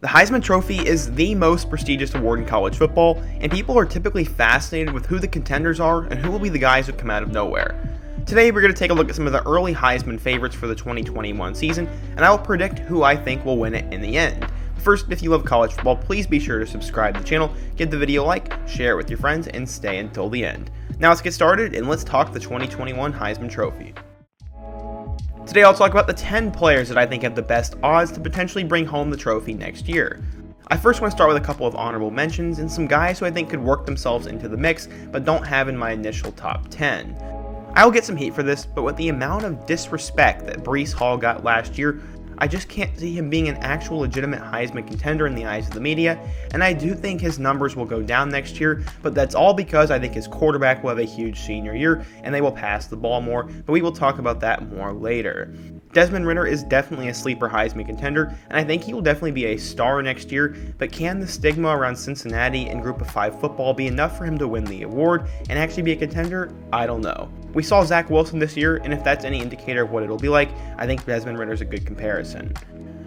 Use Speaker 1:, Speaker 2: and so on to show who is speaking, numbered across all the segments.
Speaker 1: The Heisman Trophy is the most prestigious award in college football, and people are typically fascinated with who the contenders are and who will be the guys who come out of nowhere. Today we're going to take a look at some of the early Heisman favorites for the 2021 season, and I will predict who I think will win it in the end. First, if you love college football, please be sure to subscribe to the channel, give the video a like, share it with your friends, and stay until the end. Now let's get started and let's talk the 2021 Heisman Trophy. Today I'll talk about the 10 players that I think have the best odds to potentially bring home the trophy next year. I first want to start with a couple of honorable mentions and some guys who I think could work themselves into the mix but don't have in my initial top 10. I will get some heat for this, but with the amount of disrespect that Breece Hall got last year, I just can't see him being an actual legitimate Heisman contender in the eyes of the media, and I do think his numbers will go down next year, but that's all because I think his quarterback will have a huge senior year, and they will pass the ball more, but we will talk about that more later. Desmond Ridder is definitely a sleeper Heisman contender, and I think he will definitely be a star next year, but can the stigma around Cincinnati and Group of 5 football be enough for him to win the award and actually be a contender? I don't know. We saw Zach Wilson this year, and if that's any indicator of what it'll be like, I think Desmond Ridder is a good comparison.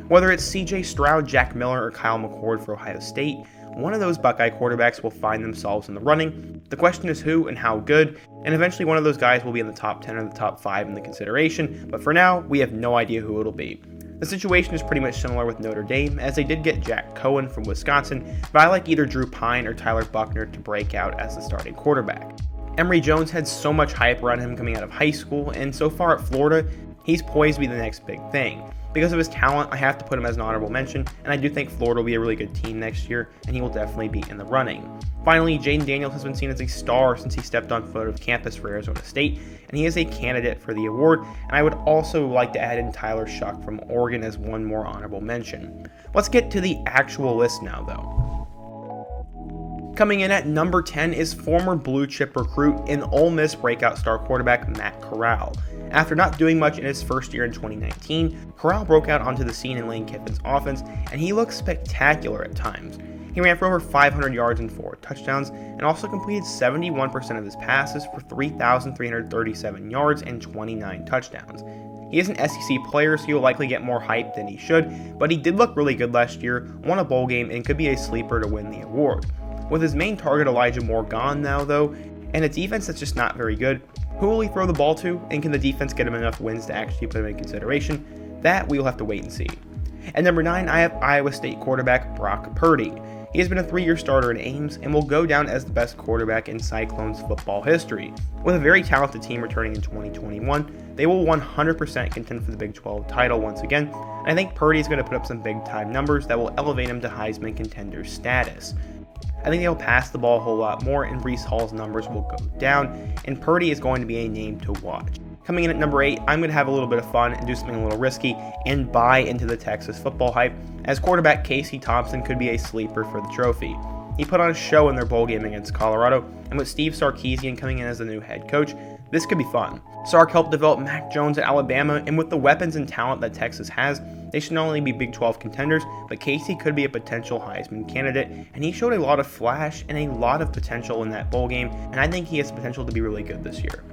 Speaker 1: Whether it's CJ Stroud, Jack Miller, or Kyle McCord for Ohio State, one of those Buckeye quarterbacks will find themselves in the running. The question is who and how good, and eventually one of those guys will be in the top 10 or the top 5 in the consideration, but for now, we have no idea who it'll be. The situation is pretty much similar with Notre Dame, as they did get Jack Cohen from Wisconsin, but I like either Drew Pyne or Tyler Buchner to break out as the starting quarterback. Emory Jones had so much hype around him coming out of high school, and so far at Florida, he's poised to be the next big thing. Because of his talent, I have to put him as an honorable mention, and I do think Florida will be a really good team next year, and he will definitely be in the running. Finally, Jayden Daniels has been seen as a star since he stepped on foot of campus for Arizona State, and he is a candidate for the award, and I would also like to add in Tyler Shough from Oregon as one more honorable mention. Let's get to the actual list now, though. Coming in at number 10 is former blue chip recruit and Ole Miss breakout star quarterback Matt Corral. After not doing much in his first year in 2019, Corral broke out onto the scene in Lane Kiffin's offense, and he looked spectacular at times. He ran for over 500 yards and 4 touchdowns, and also completed 71% of his passes for 3,337 yards and 29 touchdowns. He is an SEC player, so he'll likely get more hype than he should, but he did look really good last year, won a bowl game, and could be a sleeper to win the award. With his main target Elijah Moore gone now though, and a defense that's just not very good, who will he throw the ball to, and can the defense get him enough wins to actually put him in consideration? That we will have to wait and see. At number 9, I have Iowa State quarterback Brock Purdy. He has been a 3-year starter in Ames and will go down as the best quarterback in Cyclones football history. With a very talented team returning in 2021, they will 100% contend for the Big 12 title once again, and I think Purdy is going to put up some big time numbers that will elevate him to Heisman contender status. I think they'll pass the ball a whole lot more, and Breece Hall's numbers will go down, and Purdy is going to be a name to watch. Coming in at number 8, I'm going to have a little bit of fun and do something a little risky and buy into the Texas football hype, as quarterback Casey Thompson could be a sleeper for the trophy. He put on a show in their bowl game against Colorado, and with Steve Sarkisian coming in as the new head coach, this could be fun. Sark helped develop Mac Jones at Alabama, and with the weapons and talent that Texas has, they should not only be Big 12 contenders, but Casey could be a potential Heisman candidate, and he showed a lot of flash and a lot of potential in that bowl game, and I think he has potential to be really good this year.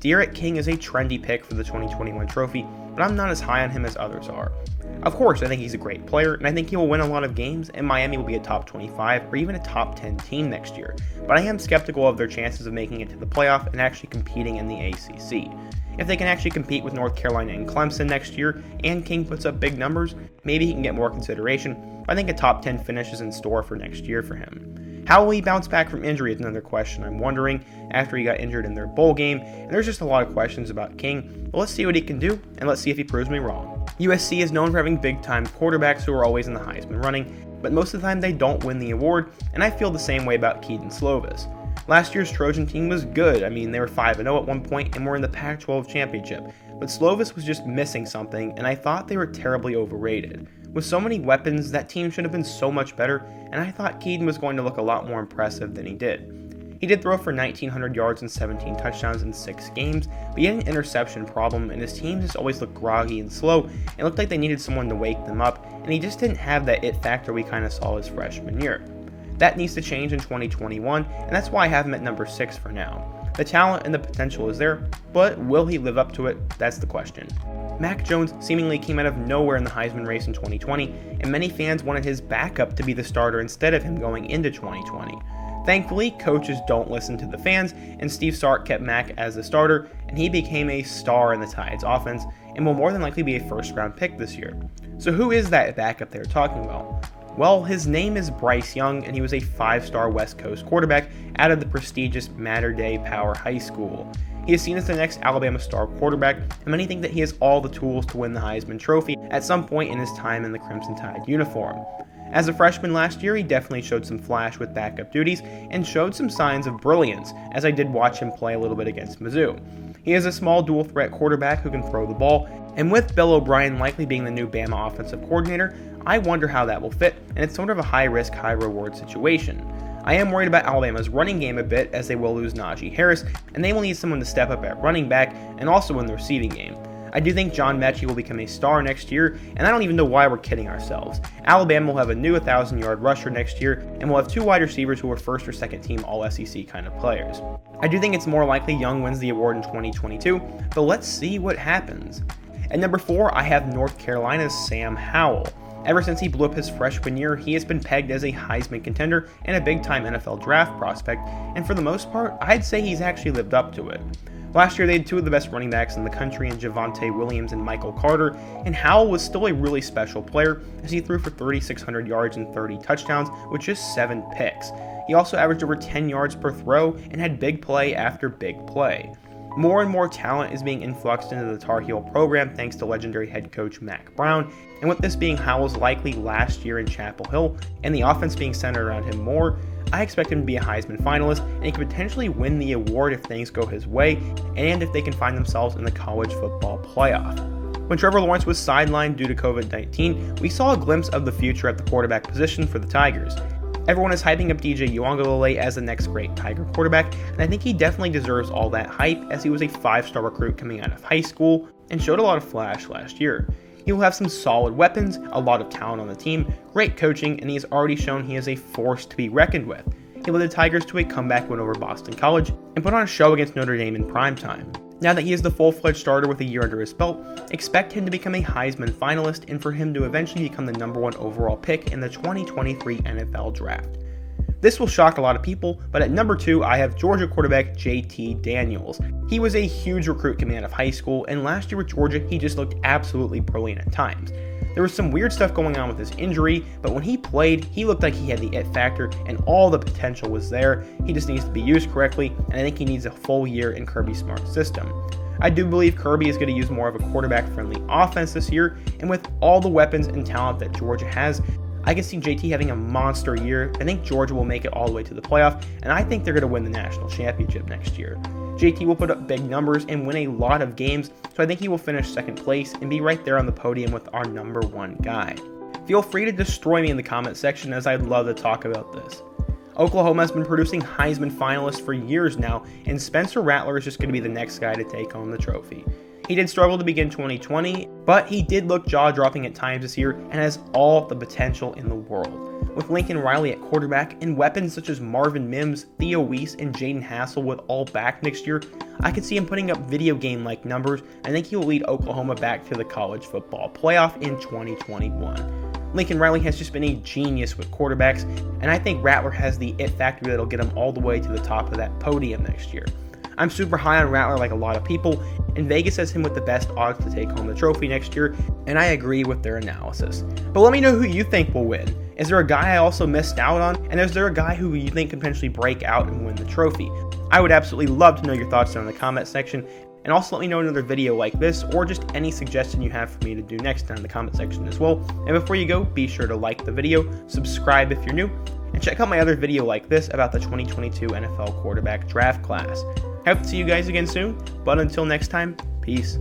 Speaker 1: D'Eriq King is a trendy pick for the 2021 trophy, but I'm not as high on him as others are. Of course, I think he's a great player, and I think he will win a lot of games, and Miami will be a top 25 or even a top 10 team next year, but I am skeptical of their chances of making it to the playoff and actually competing in the ACC. If they can actually compete with North Carolina and Clemson next year, and King puts up big numbers, maybe he can get more consideration, but I think a top 10 finish is in store for next year for him. How will he bounce back from injury is another question I'm wondering after he got injured in their bowl game, and there's just a lot of questions about King, but let's see what he can do, and let's see if he proves me wrong. USC is known for having big-time quarterbacks who are always in the Heisman running, but most of the time they don't win the award, and I feel the same way about Kedon Slovis. Last year's Trojan team was good. I mean, they were 5-0 at one point and were in the Pac-12 championship, but Slovis was just missing something, and I thought they were terribly overrated. With so many weapons, that team should have been so much better, and I thought Kedon was going to look a lot more impressive than he did. He did throw for 1,900 yards and 17 touchdowns in 6 games, but he had an interception problem, and his team just always looked groggy and slow, and looked like they needed someone to wake them up, and he just didn't have that it factor we kind of saw his freshman year. That needs to change in 2021, and that's why I have him at number 6 for now. The talent and the potential is there, but will he live up to it? That's the question. Mac Jones seemingly came out of nowhere in the Heisman race in 2020, and many fans wanted his backup to be the starter instead of him going into 2020. Thankfully, coaches don't listen to the fans, and Steve Sark kept Mac as the starter, and he became a star in the Tides offense, and will more than likely be a first-round pick this year. So who is that backup they're talking about? Well, his name is Bryce Young, and he was a 5-star West Coast quarterback out of the prestigious Mater Dei Power High School. He is seen as the next Alabama star quarterback, and many think that he has all the tools to win the Heisman Trophy at some point in his time in the Crimson Tide uniform. As a freshman last year, he definitely showed some flash with backup duties and showed some signs of brilliance, as I did watch him play a little bit against Mizzou. He is a small dual-threat quarterback who can throw the ball, and with Bill O'Brien likely being the new Bama offensive coordinator, I wonder how that will fit, and it's sort of a high-risk, high-reward situation. I am worried about Alabama's running game a bit, as they will lose Najee Harris, and they will need someone to step up at running back and also in the receiving game. I do think John Mechie will become a star next year, and I don't even know why we're kidding ourselves. Alabama will have a new 1,000-yard rusher next year, and we'll have 2 wide receivers who are first or second team All-SEC kind of players. I do think it's more likely Young wins the award in 2022, but let's see what happens. At number 4, I have North Carolina's Sam Howell. Ever since he blew up his freshman year, he has been pegged as a Heisman contender and a big-time NFL draft prospect, and for the most part, I'd say he's actually lived up to it. Last year, they had 2 of the best running backs in the country in Javonte Williams and Michael Carter, and Howell was still a really special player as he threw for 3,600 yards and 30 touchdowns with just 7 picks. He also averaged over 10 yards per throw and had big play after big play. More and more talent is being influxed into the Tar Heel program thanks to legendary head coach Mack Brown, and with this being Howell's likely last year in Chapel Hill and the offense being centered around him more, I expect him to be a Heisman finalist, and he could potentially win the award if things go his way and if they can find themselves in the college football playoff. When Trevor Lawrence was sidelined due to COVID-19, we saw a glimpse of the future at the quarterback position for the Tigers. Everyone is hyping up DJ Uiagalelei as the next great Tiger quarterback, and I think he definitely deserves all that hype as he was a 5-star recruit coming out of high school and showed a lot of flash last year. He will have some solid weapons, a lot of talent on the team, great coaching, and he has already shown he is a force to be reckoned with. He led the Tigers to a comeback win over Boston College and put on a show against Notre Dame in primetime. Now that he is the full-fledged starter with a year under his belt, expect him to become a Heisman finalist and for him to eventually become the number 1 overall pick in the 2023 NFL Draft. This will shock a lot of people, but at number 2, I have Georgia quarterback Jayden Daniels. He was a huge recruit coming out of high school, and last year with Georgia, he just looked absolutely brilliant at times. There was some weird stuff going on with his injury, but when he played, he looked like he had the it factor, and all the potential was there. He just needs to be used correctly, and I think he needs a full year in Kirby Smart's system. I do believe Kirby is going to use more of a quarterback-friendly offense this year, and with all the weapons and talent that Georgia has, I can see JT having a monster year. I think Georgia will make it all the way to the playoff, and I think they're going to win the national championship next year. JT will put up big numbers and win a lot of games, so I think he will finish second place and be right there on the podium with our number 1 guy. Feel free to destroy me in the comment section, as I'd love to talk about this. Oklahoma has been producing Heisman finalists for years now, and Spencer Rattler is just going to be the next guy to take home the trophy. He did struggle to begin 2020, but he did look jaw-dropping at times this year and has all the potential in the world. With Lincoln Riley at quarterback and weapons such as Marvin Mims, Theo Weiss, and Jaden Hasselwood all back next year, I could see him putting up video game-like numbers, and I think he will lead Oklahoma back to the college football playoff in 2021. Lincoln Riley has just been a genius with quarterbacks, and I think Rattler has the it factor that'll get him all the way to the top of that podium next year. I'm super high on Rattler like a lot of people, and Vegas has him with the best odds to take home the trophy next year, and I agree with their analysis. But let me know who you think will win. Is there a guy I also missed out on, and is there a guy who you think can potentially break out and win the trophy? I would absolutely love to know your thoughts down in the comment section, and also let me know another video like this, or just any suggestion you have for me to do next down in the comment section as well. And before you go, be sure to like the video, subscribe if you're new, and check out my other video like this about the 2022 NFL quarterback draft class. I hope to see you guys again soon, but until next time, peace.